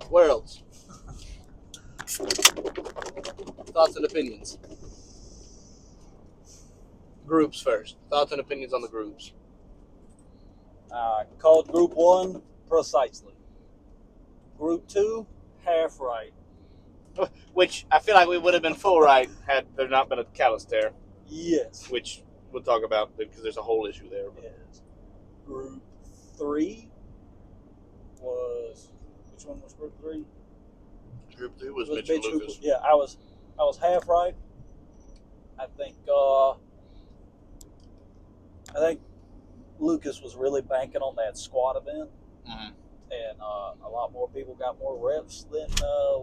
Where else? Thoughts and opinions. Groups first. Thoughts and opinions on the groups. Called Group 1 precisely. Group 2, half right. Which I feel like we would have been full right had there not been a callus tear. Yes. Which we'll talk about because there's a whole issue there. Yes. Group 3 was... Which one was Group 3? Group 3 was Mitch and Lucas. Yeah, I was half right. I think Lucas was really banking on that squad event. Mm-hmm. And a lot more people got more reps than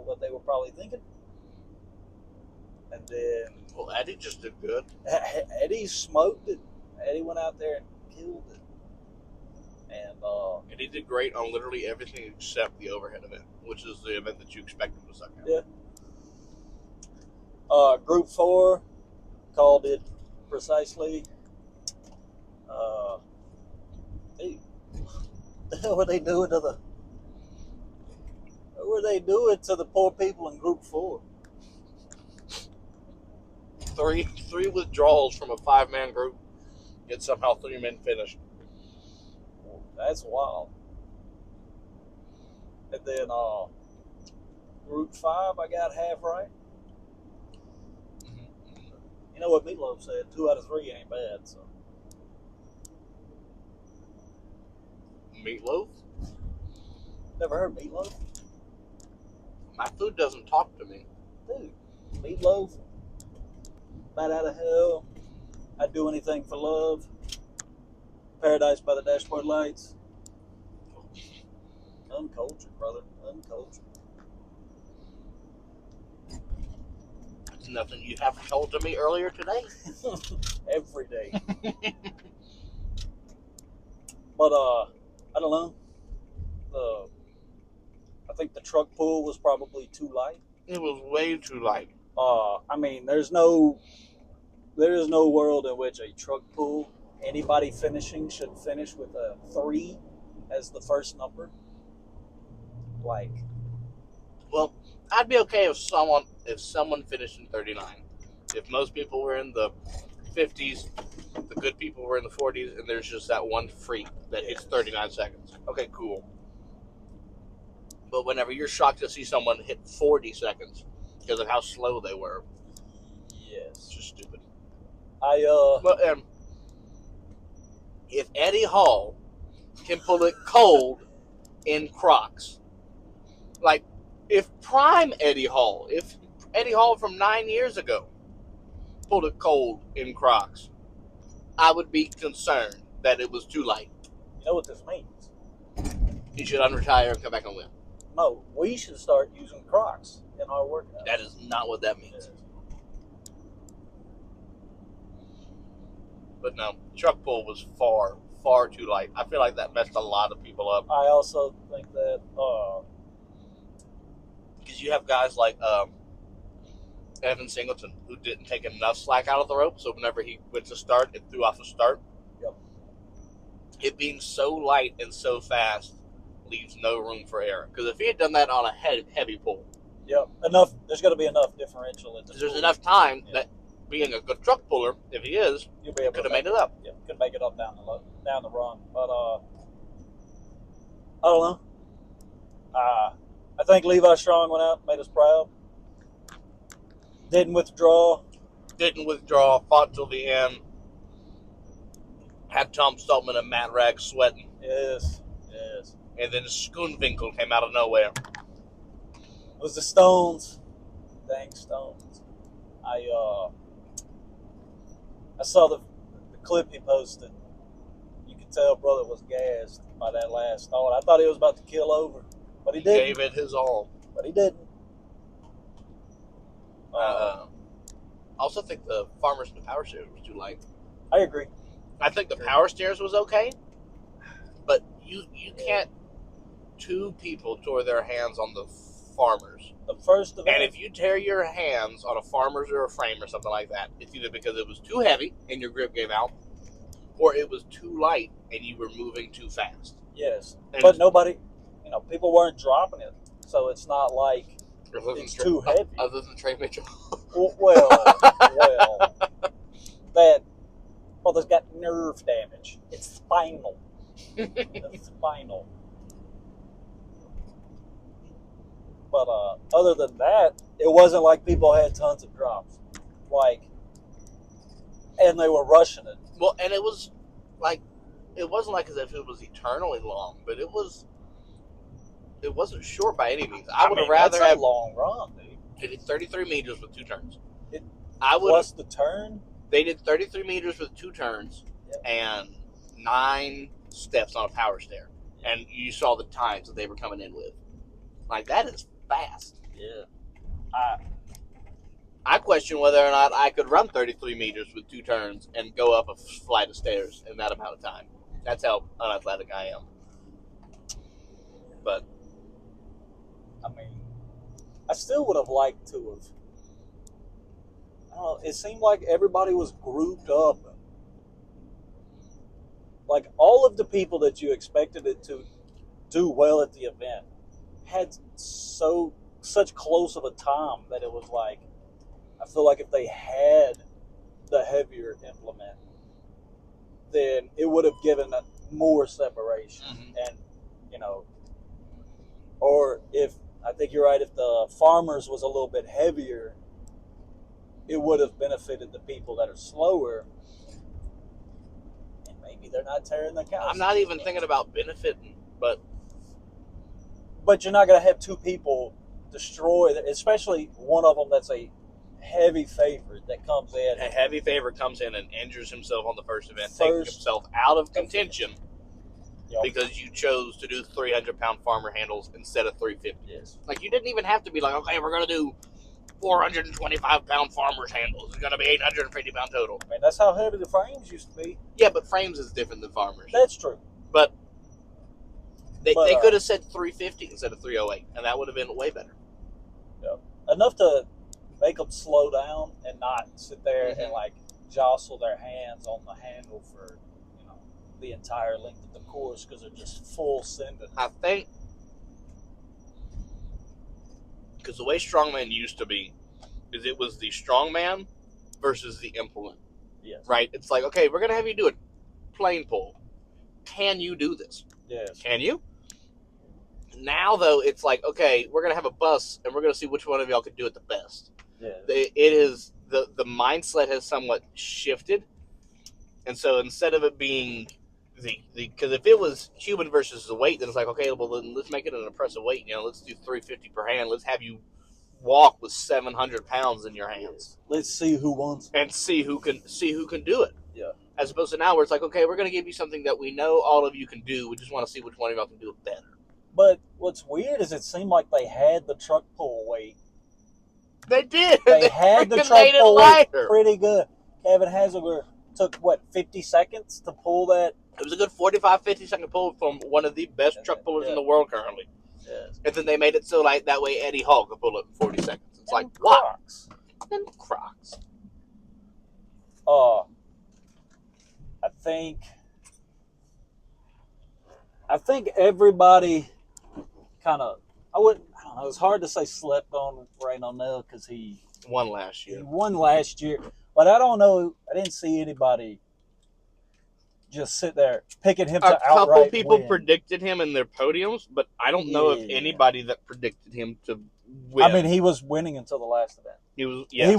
what they were probably thinking. And then... Well, Eddie just did good. Eddie smoked it. Eddie went out there and killed it. And he did great on literally everything except the overhead event, which is the event that you expect him to suck at. Yeah. Group 4 called it precisely. Hey, what the hell were they doing to the... What were they doing to the poor people in Group 4? Three withdrawals from a 5-man group, yet somehow 3 men finished. That's wild. And then Group 5, I got half right. You know what Meatloaf said? 2 out of 3 ain't bad. So. Meatloaf? Never heard Meatloaf? My food doesn't talk to me. Dude, Meatloaf, Bat Out of Hell, I'd Do Anything for Love, Paradise by the Dashboard Lights. Uncultured, brother. Uncultured. It's nothing you haven't told to me earlier today. Every day. But, I don't know. I think the truck pull was probably too light. It was way too light. I mean, there is no world in which a truck pull, anybody finishing should finish with a 3 as the first number. Like, well, I'd be okay if someone finished in 39. If most people were in the 50s, the good people were in the 40s, and there's just that one freak that hits 39 seconds. Okay, cool. But whenever you're shocked to see someone hit 40 seconds because of how slow they were, yes, it's just stupid. Well, if Eddie Hall can pull it cold in Crocs, like if Eddie Hall from 9 years ago pulled it cold in Crocs, I would be concerned that it was too light. You know what this means? He should unretire and come back and win. No, we should start using Crocs in our workout. That is not what that means. But no, truck pull was far, far too light. I feel like that messed a lot of people up. I also think that because you have guys like Evan Singleton who didn't take enough slack out of the rope, so whenever he went to start, it threw off a start. Yep. It being so light and so fast leaves no room for error. Because if he had done that on a heavy pull, there's got to be enough differential in the there's enough time that being a good truck puller, if he is, you'll be able could have made it up. Yeah, could make it up down the run. But I don't know. I think Levi Strong went out, made us proud. Didn't withdraw, fought till the end. Had Tom Stoltman and Matt Rag sweating. Yes. And then Schoonwinkel came out of nowhere. It was the Stones. Dang Stones. I saw the clip he posted. You could tell brother was gassed by that last thought. I thought he was about to kill over, but he didn't. Gave it his all. But he didn't. I also think the Farmers and the Power Steers was too light. I agree. I think the Power Steers was okay, but you can't. 2 people tore their hands on the Farmers. The first event. And if you tear your hands on a Farmers or a frame or something like that, it's either because it was too heavy and your grip gave out, or it was too light and you were moving too fast. Yes, but nobody, people weren't dropping it. so it's not like it's too heavy. Other than Trey Mitchell. Well, there's got nerve damage. It's spinal. It's spinal. But other than that, it wasn't like people had tons of drops, and they were rushing it. Well, and it was like, it wasn't like as if it was eternally long, but it wasn't short by any means. I would have rather that's have a long run, dude. They did 33 meters with 2 turns. Plus the turn. They did 33 meters with 2 turns and 9 steps on a power stair, and you saw the times that they were coming in with. Like, that is fast. Yeah. I question whether or not I could run 33 meters with 2 turns and go up a flight of stairs in that amount of time. That's how unathletic I am. But I mean, I still would have liked to have. I don't know. It seemed like everybody was grouped up. Like, all of the people that you expected it to do well at the event had such close of a time that it was like, I feel like if they had the heavier implement, then it would have given more separation. Mm-hmm. And, or if, I think you're right, if the farmers was a little bit heavier, it would have benefited the people that are slower. And maybe they're not tearing the cows. I'm not even thinking about benefiting, but you're not going to have 2 people destroy, especially one of them that's a heavy favorite that comes in. A heavy favorite comes in and injures himself on the first event, taking himself out of contention because you chose to do 300-pound farmer handles instead of 350. Yes. Like, you didn't even have to be like, okay, we're going to do 425-pound farmers handles. It's going to be 850-pound total. I mean, that's how heavy the frames used to be. Yeah, but frames is different than farmers. That's true. But they could have said 350 instead of 308, and that would have been way better. Yeah. Enough to make them slow down and not sit there and jostle their hands on the handle for the entire length of the course because they're just full sending. I think because the way strongman used to be is it was the strongman versus the implement. Yes. Right? It's like, okay, we're going to have you do a plane pull. Can you do this? Yes. Can you? Now, though, it's like, okay, we're going to have a bus, and we're going to see which one of y'all can do it the best. Yeah. The mindset has somewhat shifted. And so instead of it being because if it was human versus the weight, then it's like, okay, well, then let's make it an impressive weight. Let's do 350 per hand. Let's have you walk with 700 pounds in your hands. Let's see who wants and see who can do it. Yeah. As opposed to now where it's like, okay, we're going to give you something that we know all of you can do. We just want to see which one of y'all can do it better. But what's weird is it seemed like they had the truck pull weight. They did. They had the truck pull weight pretty good. Kevin Hazelger took, 50 seconds to pull that? It was a good 45, 50-second pull from one of the best truck pullers in the world currently. Yes. And then they made it so like that way Eddie Hall could pull it in 40 seconds. It's and like, Crocs. What? And Crocs. I think everybody kind of, I don't know, it's hard to say slept on Reno Nell because he won last year. He won last year. But I don't know, I didn't see anybody just sit there picking him to outright win. A couple people win. predicted him in their podiums, but I don't know if anybody that predicted him to win. I mean, he was winning until the last event. He was, yes.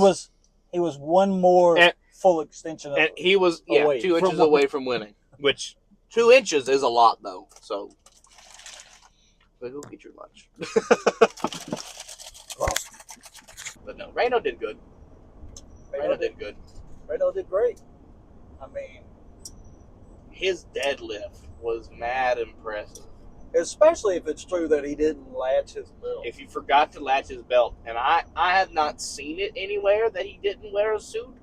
He was one more full extension of, and he was 2 inches away from winning, which 2 inches is a lot though. So go get your lunch. But no, Reno did good. Reno did good. Reno did great. I mean, his deadlift was mad impressive. Especially if it's true that he didn't latch his belt. If he forgot to latch his belt, and I have not seen it anywhere that he didn't wear a suit,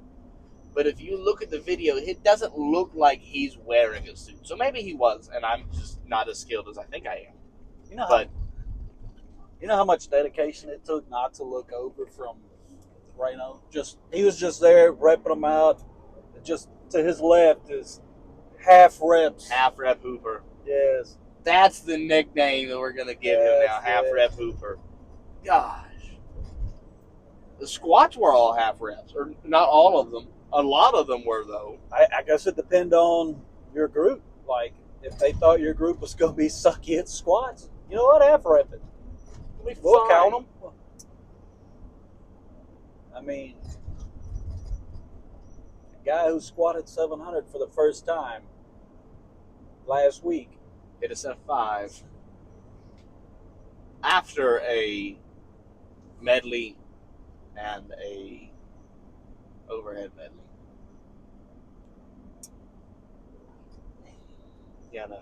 but if you look at the video, it doesn't look like he's wearing a suit. So maybe he was, and I'm just not as skilled as I think I am. You know how much dedication it took not to look over from Reno? He was just there repping them out. Just to his left is half reps. Half rep Hooper. Yes. That's the nickname that we're gonna give him now, That's half it. rep hooper. Gosh, the squats were all half reps, or not all of them. A lot of them were though. I guess it depends on your group. Like, if they thought your group was going to be sucky at squats, you know what? Half rep it. We'll count them. I mean, a guy who squatted 700 for the first time last week hit a set 5 after a medley and a overhead medley. Yeah, no.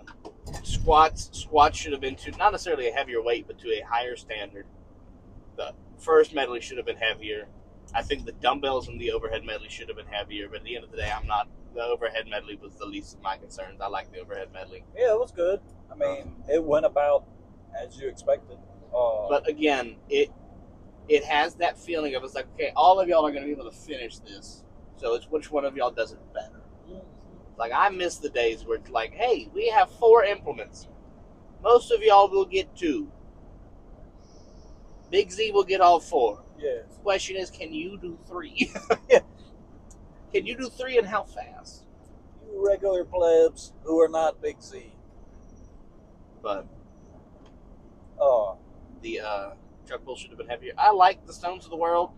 Squats should have been to not necessarily a heavier weight, but to a higher standard. The first medley should have been heavier. I think the dumbbells and the overhead medley should have been heavier, but at the end of the day, the overhead medley was the least of my concerns. I like the overhead medley. Yeah, it was good. I mean, it went about as you expected. But again, it has that feeling of, it's like, okay, all of y'all are going to be able to finish this, so it's which one of y'all does it better. Like, I miss the days where it's like, hey, we have 4 implements. Most of y'all will get 2. Big Z will get all 4. Yes. The question is, can you do 3? Yeah. Can you do 3 and how fast? You regular plebs who are not Big Z. But Oh, the truck pull should have been heavier. I like the Stones of the World.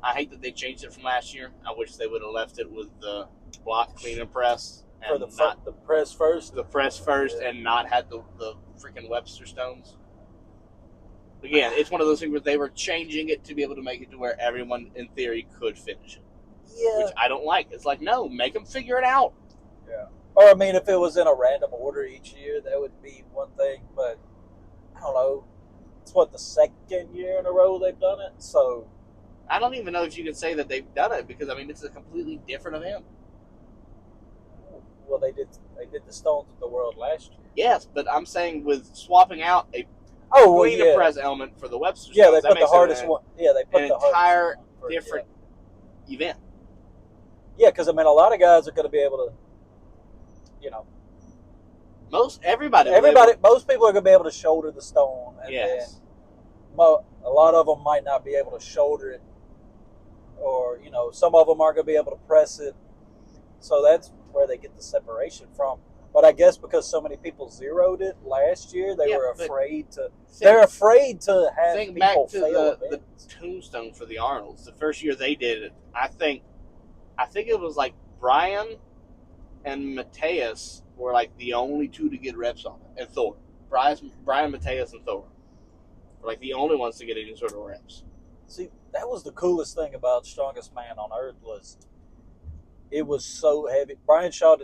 I hate that they changed it from last year. I wish they would have left it with the block, clean, and press. for And the press first. the press first, Yeah. and not had the freaking Webster stones. Again, it's one of those things where they were changing it to be able to make it to where everyone, in theory, could finish it. Yeah. Which I don't like. It's like, no, make them figure it out. Yeah. Or, I mean, if it was in a random order each year, that would be one thing. But, I don't know. It's the second year in a row they've done it. So, I don't even know if you can say that they've done it, because, I mean, it's a completely different event. well, they did the Stones of the World last year. Yes, but I'm saying with swapping out a Well, yeah. press element for the Webster Yeah, stones, they put the hardest one. Yeah, they put an the entire hardest one for, different event. Yeah, because, I mean, a lot of guys are going to be able to, Most everybody, most people are going to be able to shoulder the stone. And yes. then a lot of them might not be able to shoulder it. Or, some of them aren't going to be able to press it. So that's where they get the separation from. But I guess because so many people zeroed it last year, they were afraid to. They're afraid to have think people back to fail the tombstone for the Arnolds. The first year they did it, I think it was like Brian and Mateus were like the only 2 to get reps on it, and Thor. Brian, Mateus, and Thor were like the only ones to get any sort of reps. See, that was the coolest thing about Strongest Man on Earth was it was so heavy. Brian Shaw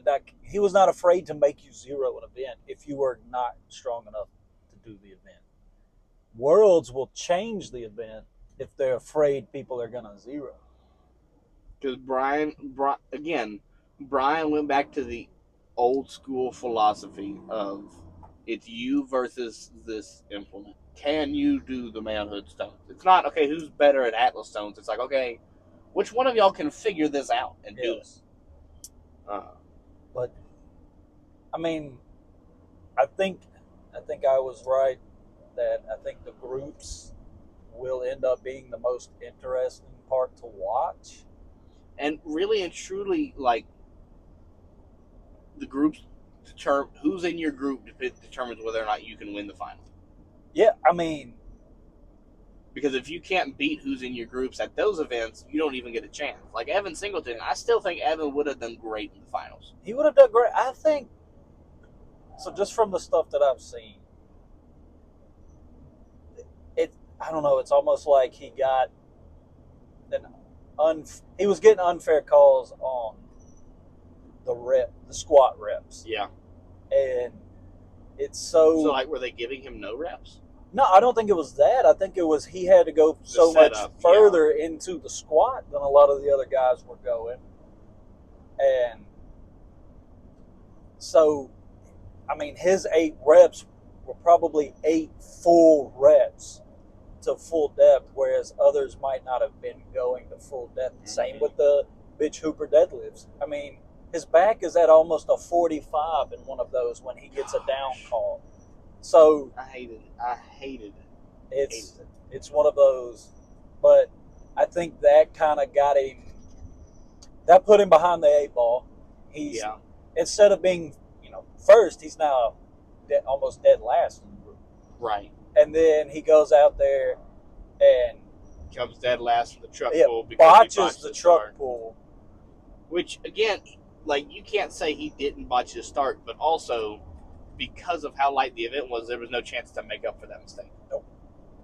he was not afraid to make you zero an event if you were not strong enough to do the event. Worlds will change the event if they're afraid people are going to zero. Because Brian went back to the old school philosophy of it's you versus this implement. Can you do the manhood stones? It's not, okay, who's better at Atlas stones? It's like, okay, which one of y'all can figure this out and do it? But, I mean, I think I was right that I think the groups will end up being the most interesting part to watch. And really and truly, like, the groups who's in your group determines whether or not you can win the final. Yeah, I mean, because if you can't beat who's in your groups at those events, you don't even get a chance. Like Evan Singleton, I still think Evan would have done great in the finals. He would have done great. I think so. Just from the stuff that I've seen, I don't know. It's almost like he got he was getting unfair calls on the squat reps. Yeah. And it's so like, were they giving him no reps? No, I don't think it was that. I think it was he had to go so much further into the squat than a lot of the other guys were going. And so, I mean, his 8 reps were probably 8 full reps to full depth, whereas others might not have been going to full depth. Mm-hmm. Same with the bitch Hooper deadlifts. I mean, his back is at almost a 45 in one of those when he gets a down call. So I hated it. I hated it. it's one of those, but I think that kind of got him. That put him behind the eight ball. He's instead of being first, he's now almost dead last. Right. And then he goes out there and comes dead last in the truck pull because botches he botched the truck pull. Which again, like you can't say he didn't botch his start, but also because of how light the event was, there was no chance to make up for that mistake. Nope.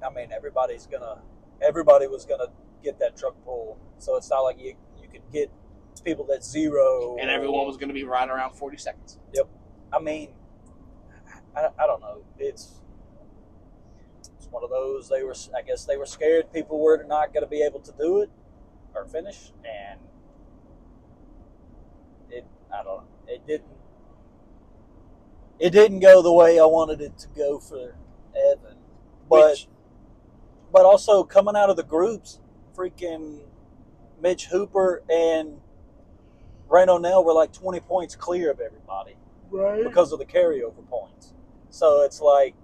I mean, everybody was gonna get that truck pull, so it's not like you could get people that zero. And everyone was going to be right around 40 seconds. Yep. I mean, I don't know. It's one of those. I guess they were scared people were not going to be able to do it or finish, and I don't know. It didn't go the way I wanted it to go for Evan, but also coming out of the groups, freaking Mitch Hooper and Rain O'Neill were like 20 points clear of everybody, right? Because of the carryover points. So it's like,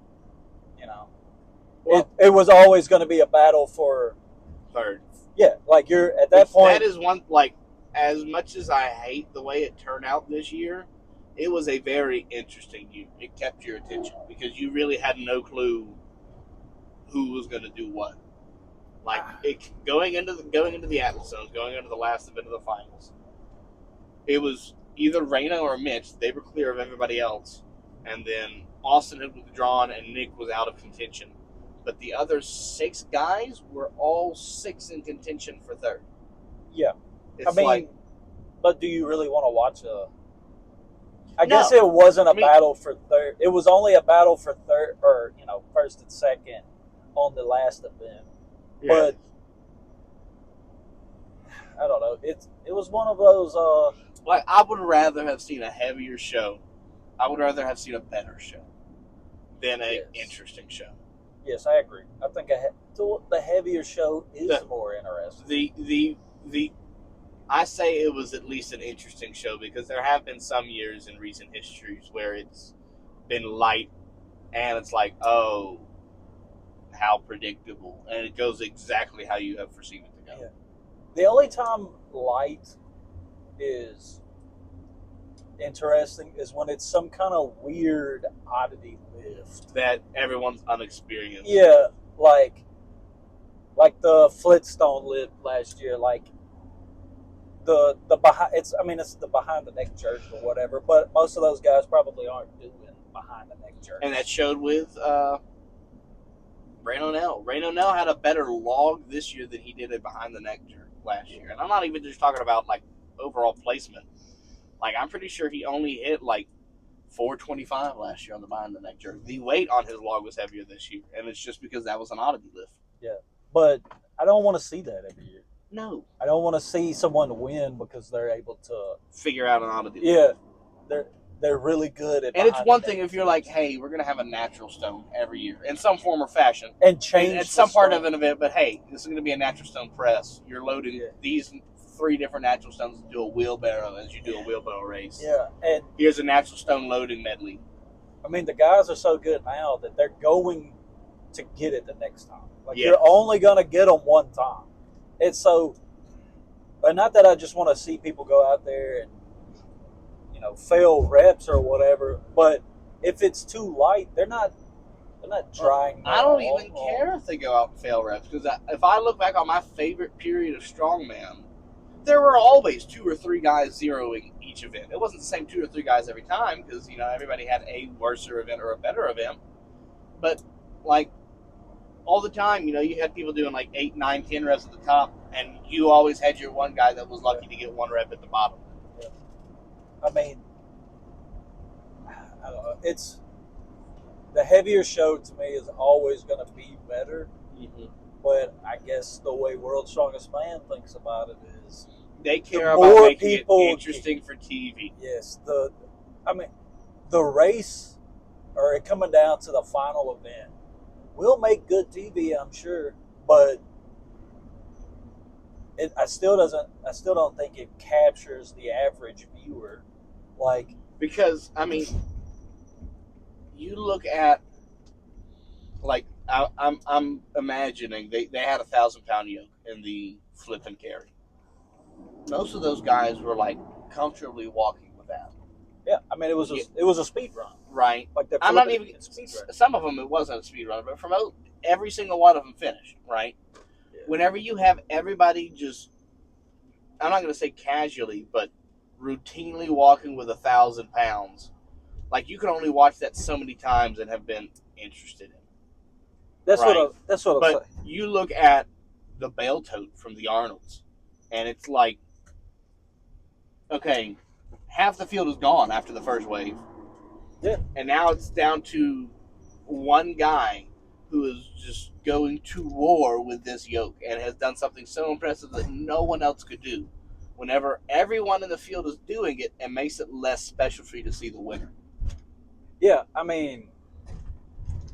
it was always going to be a battle for third. Yeah, like you're at that point. That is one, like, as much as I hate the way it turned out this year, it was a very interesting year. It kept your attention because you really had no clue who was going to do what. Like going into the Atlas Zones, going into the last event of the finals, it was either Reyna or Mitch. They were clear of everybody else, and then Austin had withdrawn and Nick was out of contention. But the other 6 guys were all 6 in contention for third. Yeah, but do you really want to watch I guess it wasn't a battle for third. It was only a battle for third, or first and second on the last event. Yeah. But I don't know. It was one of those. Like I would rather have seen a heavier show. I would rather have seen a better show than an interesting show. Yes, I agree. I think the heavier show is more interesting. I say it was at least an interesting show because there have been some years in recent histories where it's been light and it's like, oh, how predictable. And it goes exactly how you have foreseen it to go. Yeah. The only time light is interesting is when it's some kind of weird oddity lift that everyone's unexperienced. Yeah, like the Flintstone lift last year, like the behind. It's the behind the neck jerk or whatever, but most of those guys probably aren't doing behind the neck jerk. And that showed with Rain O'Neill. Rain O'Neill had a better log this year than he did a behind the neck jerk last year, and I'm not even just talking about like overall placement. Like, I'm pretty sure he only hit, like, 425 last year on the behind the neck jerk. The weight on his log was heavier this year, and it's just because that was an oddity lift. Yeah, but I don't want to see that every year. No. I don't want to see someone win because they're able to figure out an oddity lift. Yeah, they're really good at. And it's one thing if you're like, hey, we're going to have a natural stone every year in some form or fashion. And change at some part of an event, but hey, this is going to be a natural stone press. You're loading these 3 different natural stones to do a wheelbarrow as you do a wheelbarrow race. Yeah, and here's a natural stone loading medley. I mean, the guys are so good now that they're going to get it the next time. Like, you're only going to get them one time. It's so, but not that I just want to see people go out there and, fail reps or whatever, but if it's too light, they're not trying. I don't even care if they go out and fail reps, because if I look back on my favorite period of strongman, there were always 2 or 3 guys zeroing each event. It wasn't the same 2 or 3 guys every time because, everybody had a worser event or a better event. But, like, all the time, you had people doing, like, 8, 9, 10 reps at the top, and you always had your one guy that was lucky to get 1 rep at the bottom. Yeah. I mean, I don't know. It's the heavier show to me is always going to be better. Mm-hmm. But I guess the way World's Strongest Man thinks about it is they care about making it interesting for TV. Yes, the race, or it coming down to the final event, will make good TV, I'm sure, but I still don't think it captures the average viewer, because you look at like I'm imagining they had 1,000 pound yoke in the flip and carry. Most of those guys were like comfortably walking with that. Yeah, I mean Yeah, it was a speed run. right. Like they're I'm not flipping even. it in speed run. Some of them it wasn't a speed run, but for every single one of them finished. Right. Yeah. Whenever you have everybody just, I'm not going to say casually, but routinely walking with 1,000 pounds, like you can only watch that so many times and have been interested in. That's Right. that's what I'm But saying. you look at the bale tote from the Arnolds, and it's like, okay, half the field is gone after the first wave. Yeah. And now it's down to one guy who is just going to war with this yoke and has done something so impressive that no one else could do. Whenever everyone in the field is doing it, it makes it less special for you to see the winner. Yeah, I mean,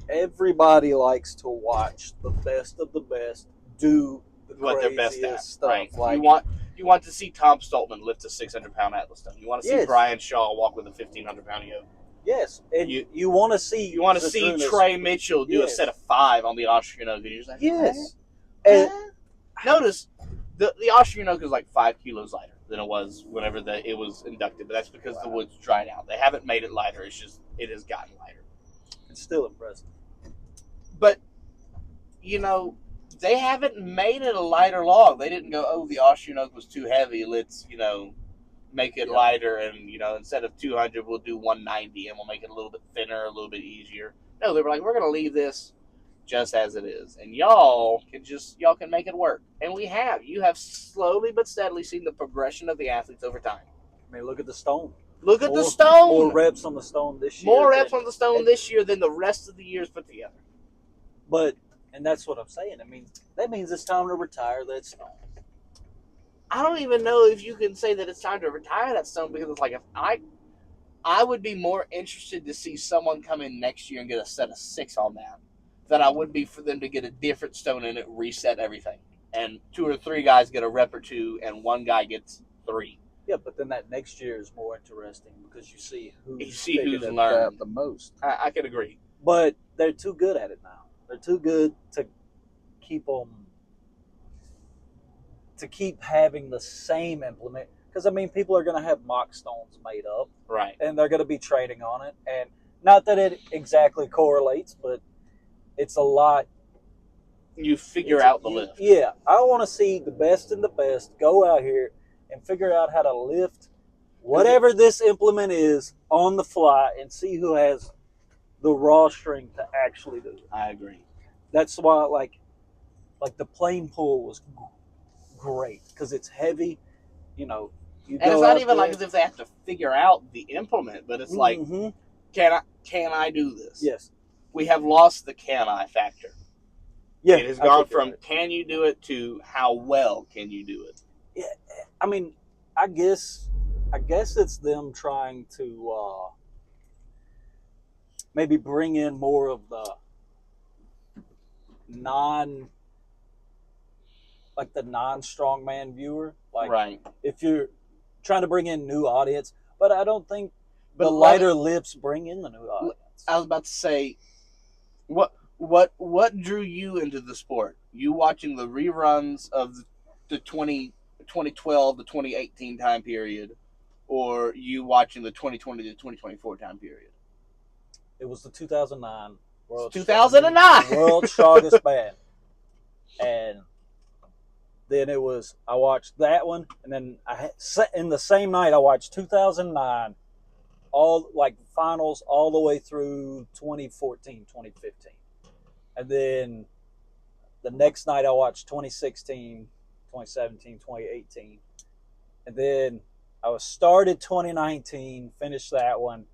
everybody likes to watch the best of the best do the What they're best at, stuff. right? Like, you want to see Tom Stoltman lift a 600-pound Atlas stone. You want to see Yes. Brian Shaw walk with a 1,500-pound yoke. yes, and you want to see Trey Mitchell do a Yes. set of 5 on the Austrian oak, and you're just like, Yes, eh? and Notice the Austrian oak is like 5 kilos lighter than it was whenever it was inducted, but that's because the wood's dried out. They haven't made it lighter. It's just it has gotten lighter. it's still impressive. But they haven't made it a lighter log. They didn't go, oh, the Austrian oak was too heavy. Let's make it lighter, and instead of 200, we'll do 190, and we'll make it a little bit thinner, a little bit easier. No, they were like, we're going to leave this just as it is, and y'all can make it work. And you have slowly but steadily seen the progression of the athletes over time. I mean, look at the stone. Look at the stone. More reps on the stone this year. More reps on the stone this year than the rest of the years put together. And that's what I'm saying. I mean, that means it's time to retire that stone. I don't even know if you can say that it's time to retire that stone, because it's like, if I would be more interested to see someone come in next year and get a set of 6 on that than I would be for them to get a different stone in it, reset everything, and 2 or 3 guys get a rep or 2, and 1 guy gets 3. Yeah, but then that next year is more interesting because you see who's learned the most. I can agree. But they're too good at it now. They're too good to keep having the same implement. Because, I mean, people are going to have mock stones made up. Right. And they're going to be training on it. And not that it exactly correlates, but it's a lot. You figure out the lift. Yeah. I want to see the best and the best go out here and figure out how to lift whatever this implement is on the fly and see who has the raw strength to actually do it. I agree. That's why, like the plane pull was great because it's heavy. And it's not even like as if they have to figure out the implement, but it's like, can I do this? Yes. We have lost the can I factor. Yeah. It has gone from can you do it to how well can you do it. Yeah. I mean, I guess it's them trying to maybe bring in more of the non-strongman viewer. Like, right. If you're trying to bring in new audience, but I don't think the lighter lifts bring in the new audience. I was about to say, what drew you into the sport? You watching the reruns of the 2012 to 2018 time period, or you watching the 2020 to 2024 time period? It was the 2009 World's Strongest Man. And then I watched that one, and then in the same night I watched 2009, all like finals all the way through 2014, 2015. And then the next night I watched 2016, 2017, 2018. And then I started 2019, finished that one.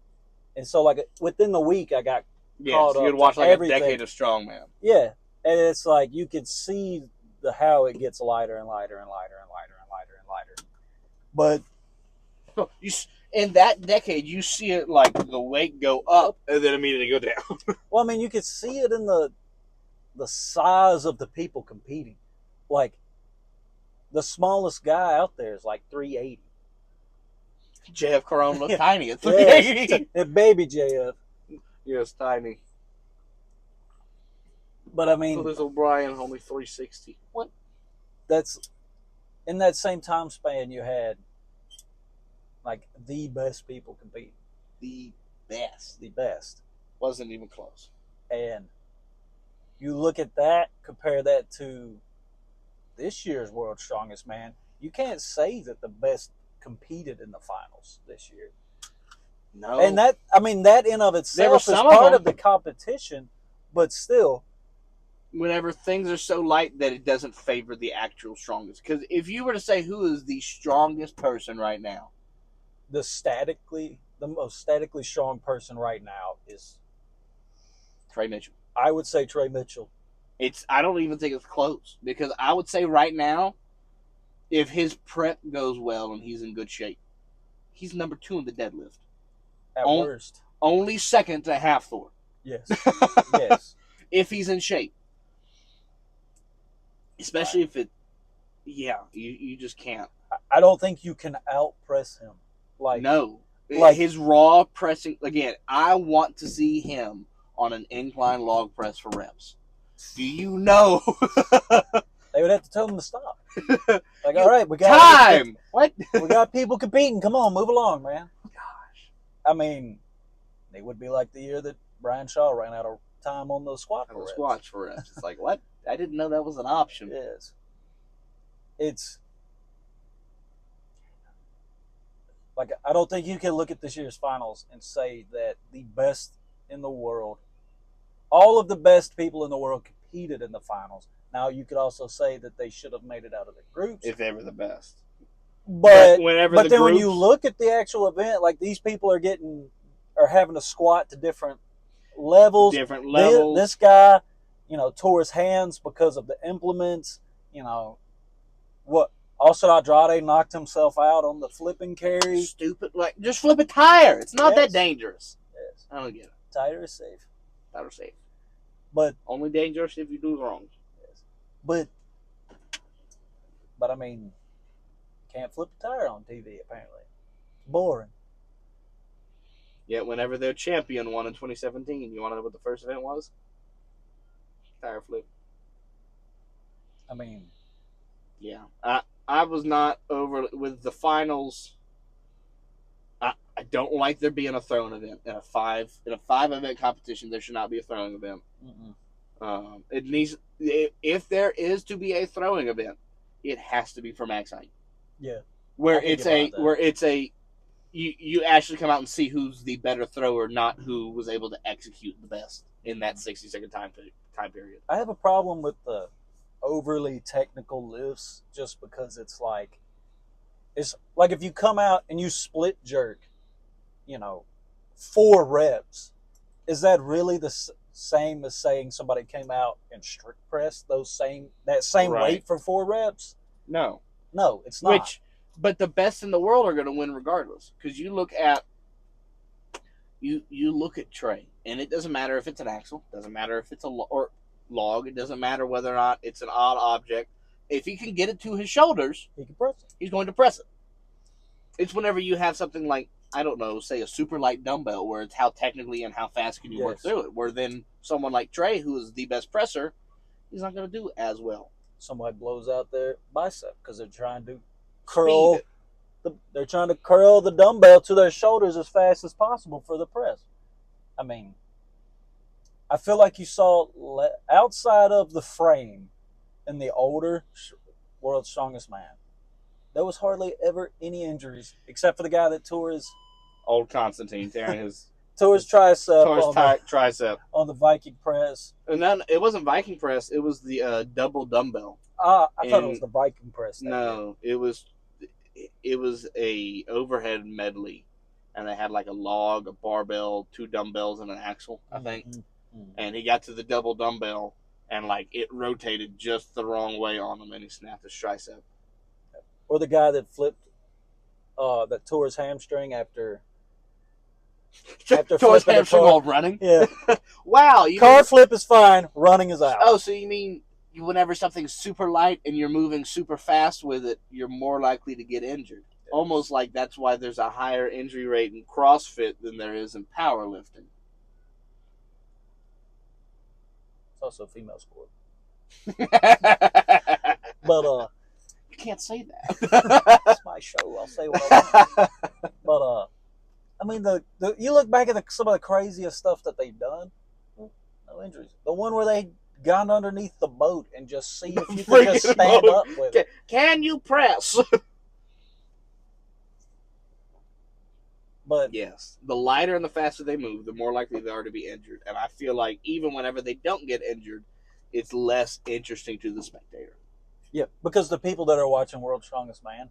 And so, like, within the week, I got caught up. You'd watch like everything. A decade of strongman. Yeah, and it's like you could see how it gets lighter and lighter and lighter and lighter and lighter and lighter. But in that decade, you see it like the weight go up and then immediately go down. Well, I mean, you could see it in the size of the people competing. Like, the smallest guy out there is like 380. JF Corone looked tiny at 380. Yes, baby JF. Yes, tiny. But I mean, Liz O'Brien only 360. What? that's in that same time span you had like the best people compete, The best. the best, Wasn't even close. and you look at that, compare that to this year's World's Strongest Man. You can't say that the best competed in the finals this year. No. And that, I mean, that in of itself is some part of of the competition, but still, Whenever things are so light that it doesn't favor the actual strongest. Because if you were to say who is the strongest person right now, the most statically strong person right now is, Trey Mitchell. I would say, Trey Mitchell. I don't even think it's close. Because I would say right now, if his prep goes well and he's in good shape, he's number 2 in the deadlift. At worst. Only second to Half Thor. Yes. Yes. If he's in shape. Especially if it, you just can't. I don't think you can outpress him. No. Like his raw pressing, again, I want to see him on an incline log press for reps. Do you know? They would have to tell him to stop. Like, all right, we got time. What? We got people competing. Come on, move along, man. Gosh. I mean, it would be like the year that Brian Shaw ran out of time on those squats for reps. It's like, what? I didn't know that was an option. It is. It's like, I don't think you can look at this year's finals and say that the best in the world, all of the best people in the world competed in the finals. Now, you could also say that they should have made it out of the groups. If they were the best. But then when you look at the actual event, like, these people are having to squat to different levels. This guy, tore his hands because of the implements. Also, Andrade knocked himself out on the flipping carry. Stupid. Like, just flip a tire. It's not that dangerous. Yes. I don't get it. Tire is safe. Tire is safe. But only dangerous if you do wrong. Yes. But I mean, can't flip a tire on TV, apparently. Boring. Yet whenever their champion won in 2017, you want to know what the first event was? Tire flip. I mean, yeah. I was not over with the finals. I don't like there being a throwing event in a five event competition. There should not be a throwing event. It needs, if there is to be a throwing event, it has to be for max height. Yeah, where you actually come out and see who's the better thrower, not who was able to execute the best in that 60-second time period. I have a problem with the overly technical lifts just because it's like if you come out and you split jerk, 4 reps, is that really the same as saying somebody came out and strict pressed that same weight for 4 reps? No, it's not. But the best in the world are going to win regardless, because you look at Trey, and it doesn't matter if it's an axle, doesn't matter if it's a log, it doesn't matter whether or not it's an odd object. If he can get it to his shoulders, he can press it. He's going to press it. It's whenever you have something like, I don't know, say a super light dumbbell, where it's how technically and how fast can you work through it, where then someone like Trey, who is the best presser, he's not going to do as well. Somebody blows out their bicep because they're trying to curl the dumbbell to their shoulders as fast as possible for the press. I mean, I feel like you saw, outside of the frame in the older World's Strongest Man, there was hardly ever any injuries except for the guy that tore his old Constantine tearing his tore his tricep tricep on the Viking press. And then it wasn't Viking press; it was the double dumbbell. I thought it was the Viking press. No, it was a overhead medley, and they had like a log, a barbell, 2 dumbbells, and an axle, I think. Mm-hmm. And he got to the double dumbbell, and like it rotated just the wrong way on him, and he snapped his tricep. Or the guy that that tore his hamstring after tore his hamstring while running. Yeah. Wow. Flip is fine. Running is out. Oh, so you mean whenever something's super light and you're moving super fast with it, you're more likely to get injured. Yes. Almost like that's why there's a higher injury rate in CrossFit than there is in powerlifting. also a female sport. You But can't say that. it's my show. I'll say what I want. But I mean, you look back at some of the craziest stuff that they've done. No injuries. The one where they got underneath the boat and just see if you could just stand up with it. Can you press? But yes, the lighter and the faster they move, the more likely they are to be injured. And I feel like even whenever they don't get injured, it's less interesting to the spectator. yeah, because the people that are watching World's Strongest Man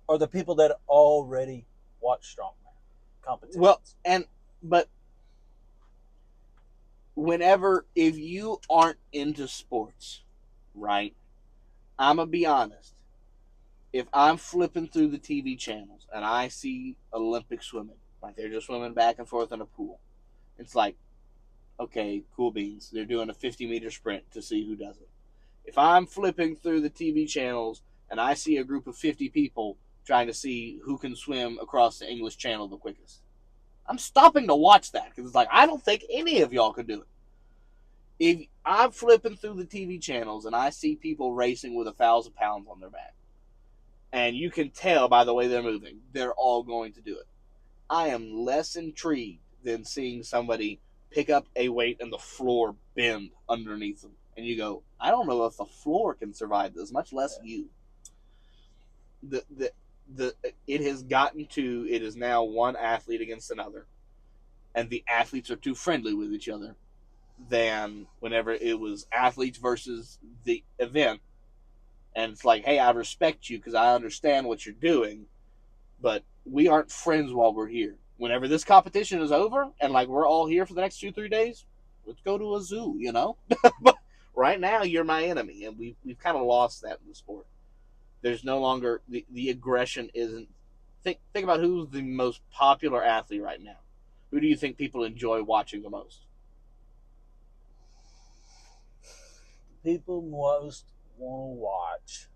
are the people that already watch strongman competitions. Well, but if you aren't into sports, right? I'm gonna be honest. If I'm flipping through the TV channels and I see Olympic swimming, like they're just swimming back and forth in a pool, it's like, okay, cool beans. They're doing a 50-meter sprint to see who does it. If I'm flipping through the TV channels and I see a group of 50 people trying to see who can swim across the English Channel the quickest, I'm stopping to watch that because it's like, I don't think any of y'all could do it. If I'm flipping through the TV channels and I see people racing with 1,000 pounds on their back, and you can tell by the way they're moving, they're all going to do it. I am less intrigued than seeing somebody pick up a weight and the floor bend underneath them. And you go, I don't know if the floor can survive this, much less you. It has gotten to, it is now one athlete against another. And the athletes are too friendly with each other than whenever it was athletes versus the event. And it's like, hey, I respect you because I understand what you're doing, but we aren't friends while we're here. Whenever this competition is over and like we're all here for the next 2-3 days, let's go to a zoo, you know? But right now you're my enemy, and we've kind of lost that in the sport. There's no longer the aggression isn't. Think about who's the most popular athlete right now. Who do you think people enjoy watching the most? People most want to watch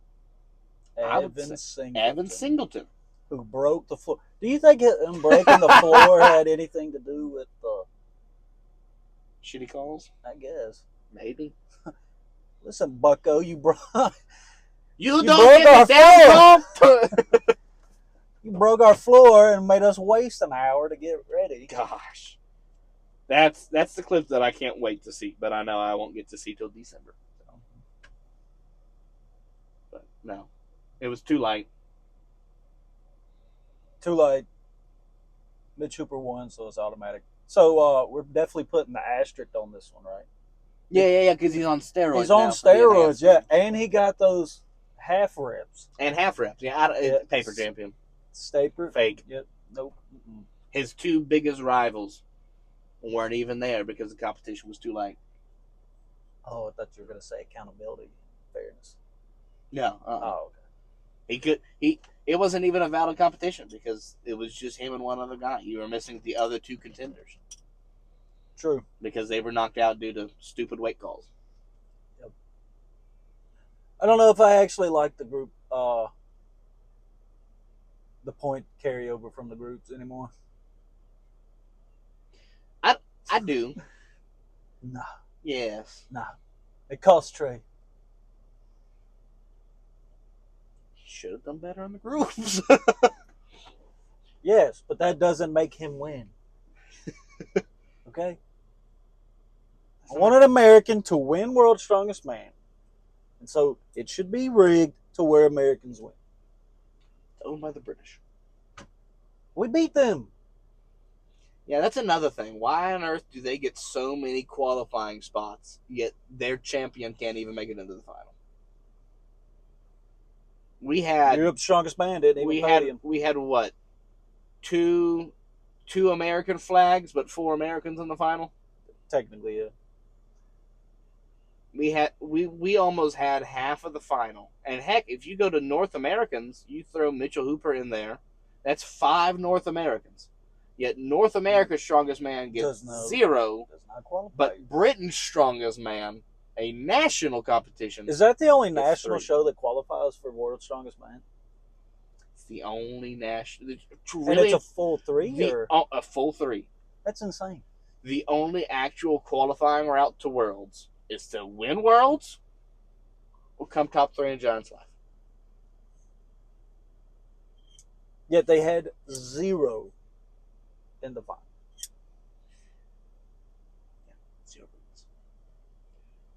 Evan Singleton, who broke the floor. Do you think him breaking the floor had anything to do with the shitty calls? I guess. Maybe. Listen, Bucko, you broke our floor. You broke our floor and made us waste an hour to get ready. Gosh. That's the clip that I can't wait to see, but I know I won't get to see till December. So. But no. It was too late. Too late. Mitch Hooper won, so it's automatic. So we're definitely putting the asterisk on this one, right? Yeah, because he's on steroids. He's on steroids, yeah. And he got those half reps. And half reps, yeah. Paper champion. Staper. Fake. Yep. Nope. Mm-mm. His two biggest rivals weren't even there because the competition was too late. Oh, I thought you were going to say accountability, fairness. No. Oh, okay. It wasn't even a valid competition because it was just him and one other guy. You were missing the other two contenders. True. Because they were knocked out due to stupid weight calls. Yep. I don't know if I actually like the group, the point carryover from the groups anymore. I do. Nah. Yes. Nah. It costs Trey. Should have done better on the groups. Yes, but that doesn't make him win. Okay? I wanted American to win World's Strongest Man. And so it should be rigged to where Americans win. It's owned by the British. We beat them. Yeah, that's another thing. Why on earth do they get so many qualifying spots, yet their champion can't even make it into the final? We had Europe's Strongest Man didn't even we had what? Two American flags, but 4 Americans in the final? Technically, We yeah. almost had half of the final. And heck, if you go to North Americans, you throw Mitchell Hooper in there, that's 5 North Americans. Yet North America's Strongest Man gets 0. Does not qualify. But Britain's Strongest Man, a national competition. Is that the only national show that qualifies for World's Strongest Man? It's the only national. Really, and it's a full 3? A full 3. That's insane. the only actual qualifying route to Worlds is to win Worlds or come top 3 in Giants Life. Yet they had 0 in the final. Yeah, 0 points.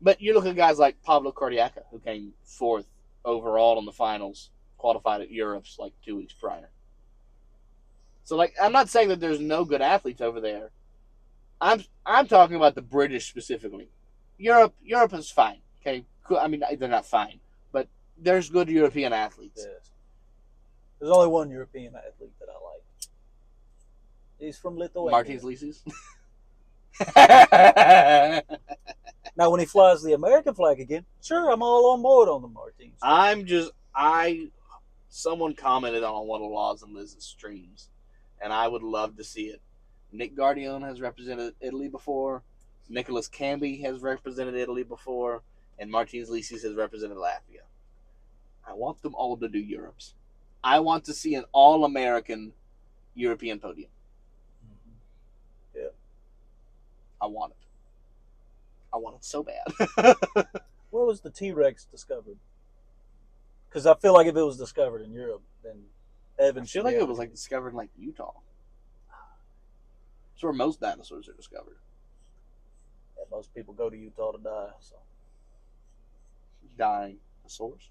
But you look at guys like Pablo Cardiaca, who came 4th overall in the finals, qualified at Europe's like 2 weeks prior. So, like, I'm not saying that there's no good athletes over there. I'm talking about the British specifically. Europe is fine. Okay, I mean they're not fine, but there's good European athletes. Yes. There's only one European athlete that I like. He's from Lithuania. Martins Lisis. Now, when he flies the American flag again, sure, I'm all on board on the Martins. Someone commented on one of Laws and Liz's streams, and I would love to see it. Nick Guardione has represented Italy before. Nicholas Camby has represented Italy before. And Martins Lisis has represented Latvia. I want them all to do Europe's. I want to see an all-American European podium. Yeah. I want it. I want it so bad. Where was the T-Rex discovered? Because I feel like if it was discovered in Europe, then Evan I feel like it was like discovered in like Utah. It's where most dinosaurs are discovered. Yeah, most people go to Utah to die. So. Dying dinosaurs.